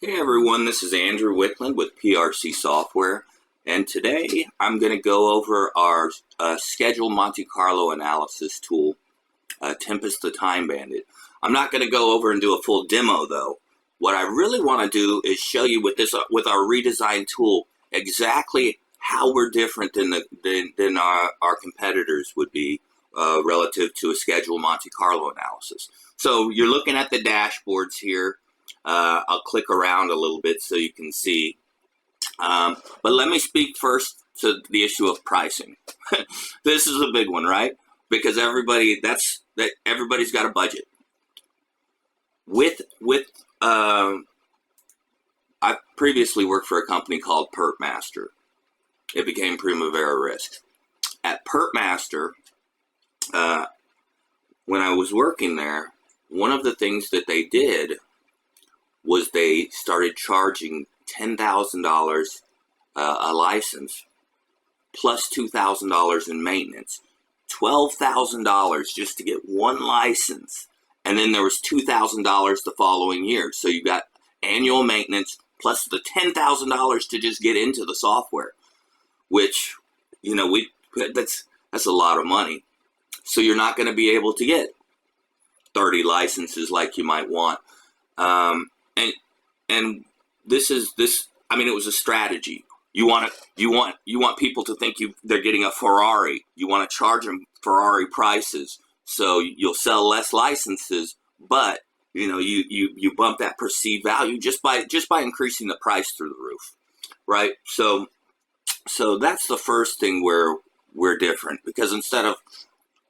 Hey everyone, this is Andrew Wicklund with PRC Software, and today I'm going to go over our schedule Monte Carlo analysis tool, Tempus the Time Bandit. I'm not going to go over and do a full demo though. What I really want to do is show you with our redesigned tool exactly how we're different than our competitors would be relative to a schedule Monte Carlo analysis. So you're looking at the dashboards here. I'll click around a little bit so you can see. But let me speak first to the issue of pricing. This is a big one, right? Because everybody's got a budget. I previously worked for a company called PertMaster. It became Primavera Risk. At PertMaster, when I was working there, one of the things that they did was they started charging $10,000 a license plus $2,000 in maintenance, $12,000 just to get one license, and then there was $2,000 the following year. So you got annual maintenance plus the $10,000 to just get into the software, which that's a lot of money. So you're not going to be able to get 30 licenses like you might want. And it was a strategy. You want people to think they're getting a Ferrari. You want to charge them Ferrari prices, so you'll sell less licenses, but you bump that perceived value just by increasing the price through the roof, right? So that's the first thing where we're different, because instead of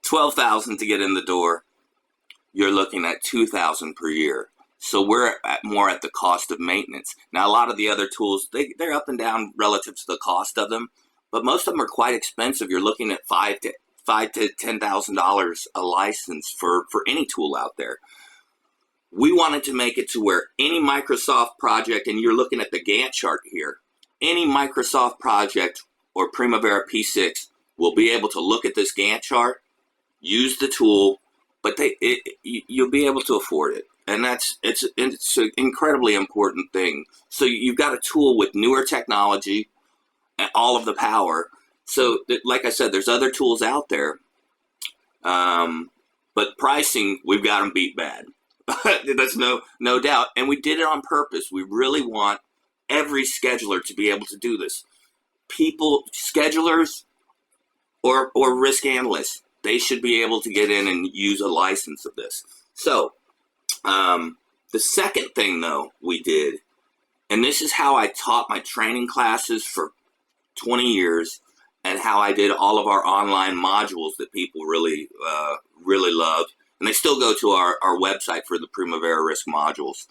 $12,000 to get in the door, you're looking at $2,000 per year. So we're more at the cost of maintenance. Now, a lot of the other tools, they're up and down relative to the cost of them, but most of them are quite expensive. You're looking at $5,000 to $10,000 a license for any tool out there. We wanted to make it to where any Microsoft project, and you're looking at the Gantt chart here, any Microsoft project or Primavera P6 will be able to look at this Gantt chart, use the tool, but you'll be able to afford it. And it's an incredibly important thing. So you've got a tool with newer technology and all of the power. So like I said, there's other tools out there, but pricing, we've got them beat bad. That's no doubt. And we did it on purpose. We really want every scheduler to be able to do this. Schedulers or risk analysts, they should be able to get in and use a license of this. So the second thing, though, we did, and this is how I taught my training classes for 20 years, and how I did all of our online modules that people really loved, and they still go to our website for the Primavera Risk modules.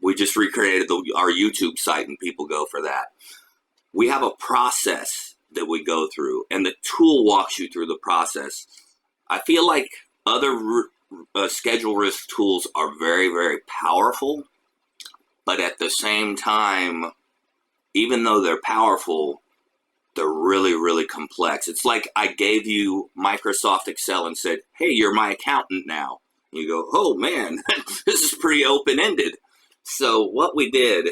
We just recreated our YouTube site, and people go for that. We have a process that we go through, and the tool walks you through the process. I feel like other schedule risk tools are very, very powerful, but at the same time, even though they're powerful, they're really, really complex. It's like I gave you Microsoft Excel and said, hey, you're my accountant now. And you go, oh man, this is pretty open-ended. So what we did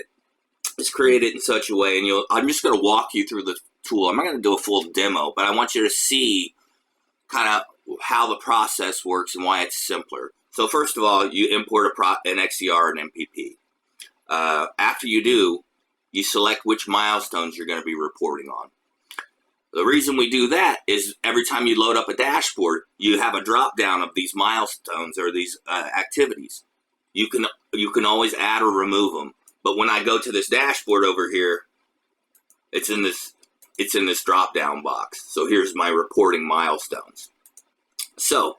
is create it in such a way, and I'm just going to walk you through the tool. I'm not going to do a full demo, but I want you to see kind of how the process works and why it's simpler. So first of all, you import an XCR and MPP. After you do, you select which milestones you're going to be reporting on. The reason we do that is every time you load up a dashboard, you have a drop down of these milestones or these activities. You can always add or remove them. But when I go to this dashboard over here, it's in this drop down box. So here's my reporting milestones. So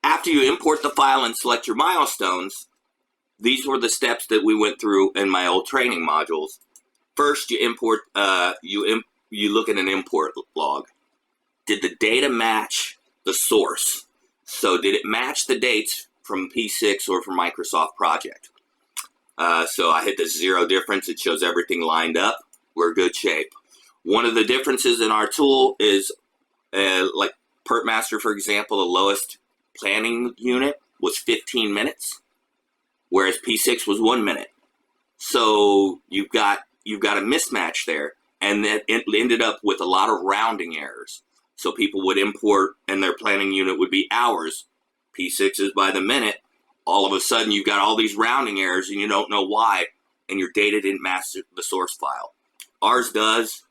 after you import the file and select your milestones, these were the steps that we went through in my old training modules. First, you import, you look at an import log. Did the data match the source? So did it match the dates from P6 or from Microsoft project? So I hit the 0 difference. It shows everything lined up. We're in good shape. One of the differences in our tool is like PertMaster, for example, the lowest planning unit was 15 minutes, whereas P6 was 1 minute. So you've got a mismatch there, and that it ended up with a lot of rounding errors. So people would import, and their planning unit would be hours, P6 is by the minute. All of a sudden, you've got all these rounding errors, and you don't know why, and your data didn't match the source file. Ours does.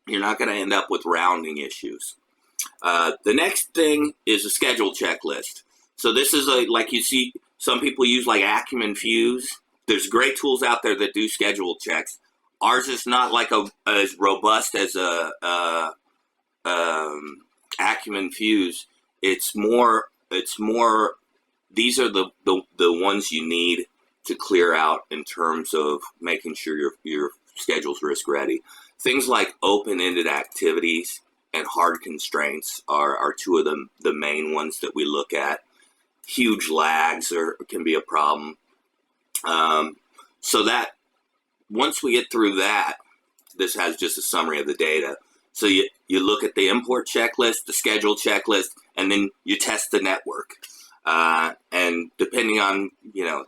You're not going to end up with rounding issues. The next thing is a schedule checklist. So this is like you see some people use like Acumen Fuse. There's great tools out there that do schedule checks. Ours is not like as robust as a Acumen Fuse. It's more. These are the ones you need to clear out in terms of making sure your schedule's risk ready. Things like open-ended activities and hard constraints are two of the main ones that we look at. Huge lags can be a problem. So that once we get through that, this has just a summary of the data. So you look at the import checklist, the schedule checklist, and then you test the network. And depending on,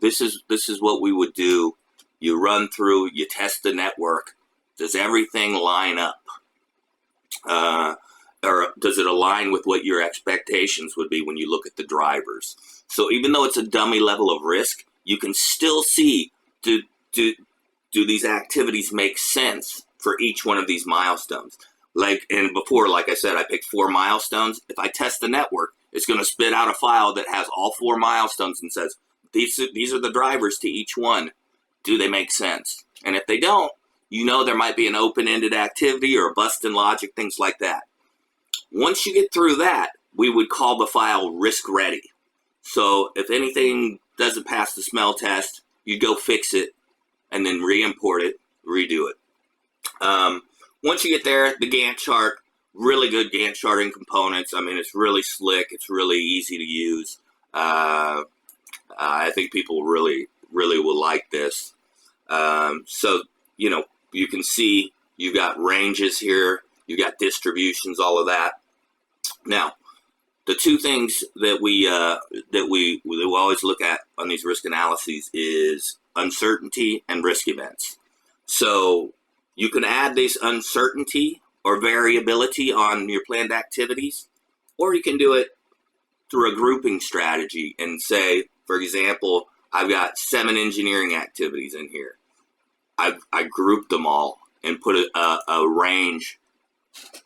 this is what we would do. You run through, you test the network. Does everything line up? Or does it align with what your expectations would be when you look at the drivers? So even though it's a dummy level of risk, you can still see, do these activities make sense for each one of these milestones? Like I said, I picked 4 milestones. If I test the network, it's going to spit out a file that has all 4 milestones and says, these are the drivers to each one. Do they make sense? And if they don't, there might be an open-ended activity or a bust in logic, things like that. Once you get through that, we would call the file risk ready. So if anything doesn't pass the smell test, you go fix it and then re-import it, redo it. Once you get there, the Gantt chart, really good Gantt charting components. I mean, it's really slick. It's really easy to use. I think people really will like this. So, you can see you've got ranges here. You got distributions, all of that. Now, the two things that we always look at on these risk analyses is uncertainty and risk events. So you can add this uncertainty or variability on your planned activities, or you can do it through a grouping strategy and say, for example, I've got 7 engineering activities in here. I grouped them all and put a range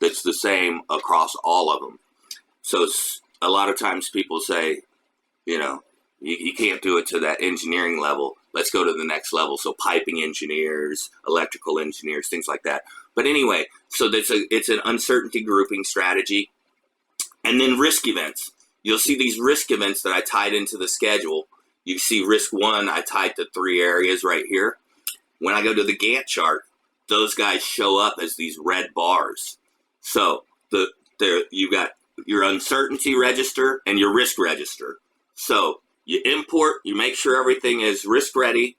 that's the same across all of them. So a lot of times people say, you can't do it to that engineering level. Let's go to the next level. So piping engineers, electrical engineers, things like that. But anyway, so it's an uncertainty grouping strategy. And then risk events. You'll see these risk events that I tied into the schedule. You see risk 1, I tied to 3 areas right here. When I go to the Gantt chart, those guys show up as these red bars. So you got your uncertainty register and your risk register. So you import, you make sure everything is risk ready.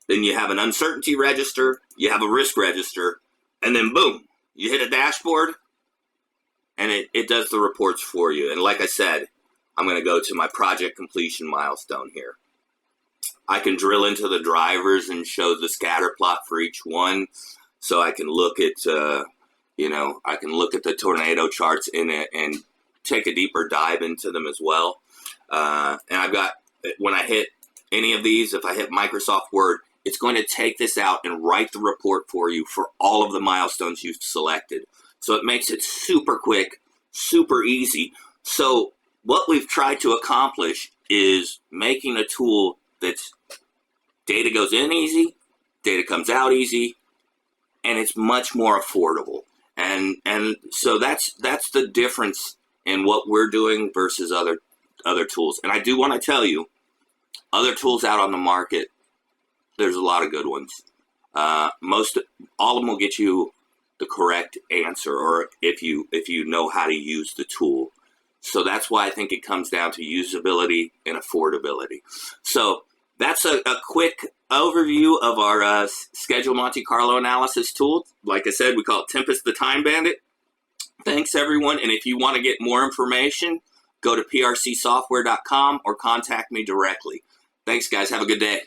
Then you have an uncertainty register, you have a risk register, and then boom, you hit a dashboard and it does the reports for you. And like I said, I'm going to go to my project completion milestone here. I can drill into the drivers and show the scatter plot for each one. So I can look at, I can look at the tornado charts in it and take a deeper dive into them as well. And I've got, when I hit any of these, if I hit Microsoft Word, it's going to take this out and write the report for you for all of the milestones you've selected. So it makes it super quick, super easy. So what we've tried to accomplish is making a tool that's data goes in easy, data comes out easy, and it's much more affordable. And so that's the difference in what we're doing versus other tools. And I do want to tell you, other tools out on the market, there's a lot of good ones. All of them will get you the correct answer, or if you know how to use the tool. So that's why I think it comes down to usability and affordability. So that's a quick overview of our schedule Monte Carlo analysis tool. Like I said, we call it Tempus the Time Bandit. Thanks, everyone. And if you want to get more information, go to prcsoftware.com or contact me directly. Thanks, guys. Have a good day.